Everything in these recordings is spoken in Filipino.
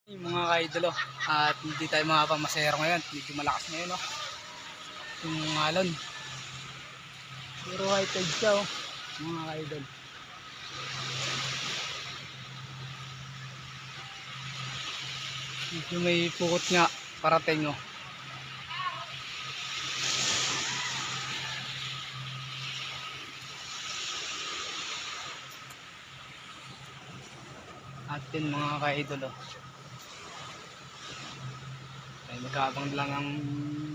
Mga ka-idolo, at hindi tayo makapamasero ngayon, medyo malakas ngayon yung alon, pero high tide siya mga ka-idol. Medyo may pukot nga parating at yun mga ka-idolo, ay nag-aabang lang ang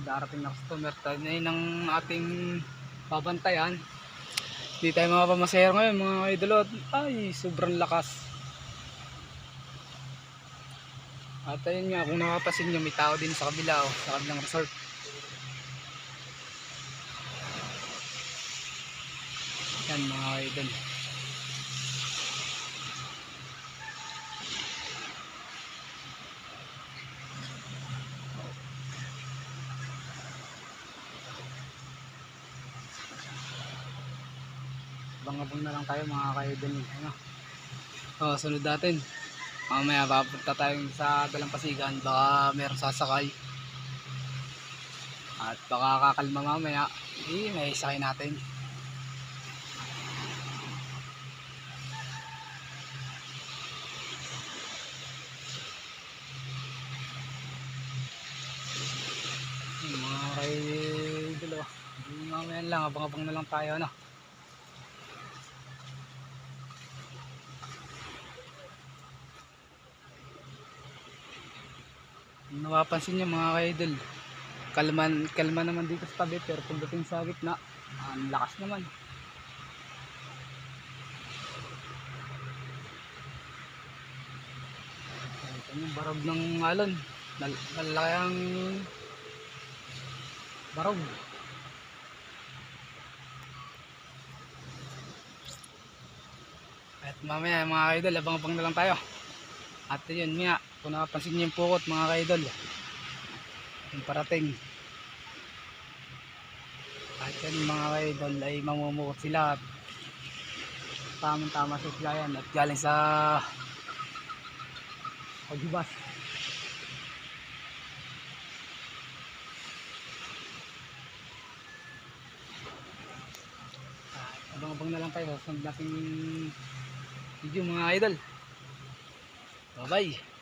darating na customer. Tayo na yun ang ating babantayan. Hindi tayo makapamasero ngayon mga ka-idolo, ay sobrang lakas. At ayun nga, kung nakapasin nyo, may tao din sa kabila sa kabilang resort. Yan mga ka-idol. Abang-abang na lang tayo mga ka-idol. Sunod natin. Mamaya papunta tayo sa Dalampasigan, baka meron sasakay. At baka kakalma mamaya, may sakay natin. Mga ka-idol, mamaya lang, abang-abang na lang tayo Napapansin nyo mga ka-idol, kalma naman dito sa tabi, pero pagdating sa gitna, ang lakas naman. Ito yung barog ng alon, malayang barog. At mamaya mga ka-idol, abang-abang na lang tayo. At yun nga, kung nakapansin nyo yung pukot mga ka-idol, yung parating. At yan mga ka-idol ay mamumukot sila at tamang-tama sa silayan at galing sa paghibas. Abang-abang na lang tayo sa nating video mga idol. Bye bye.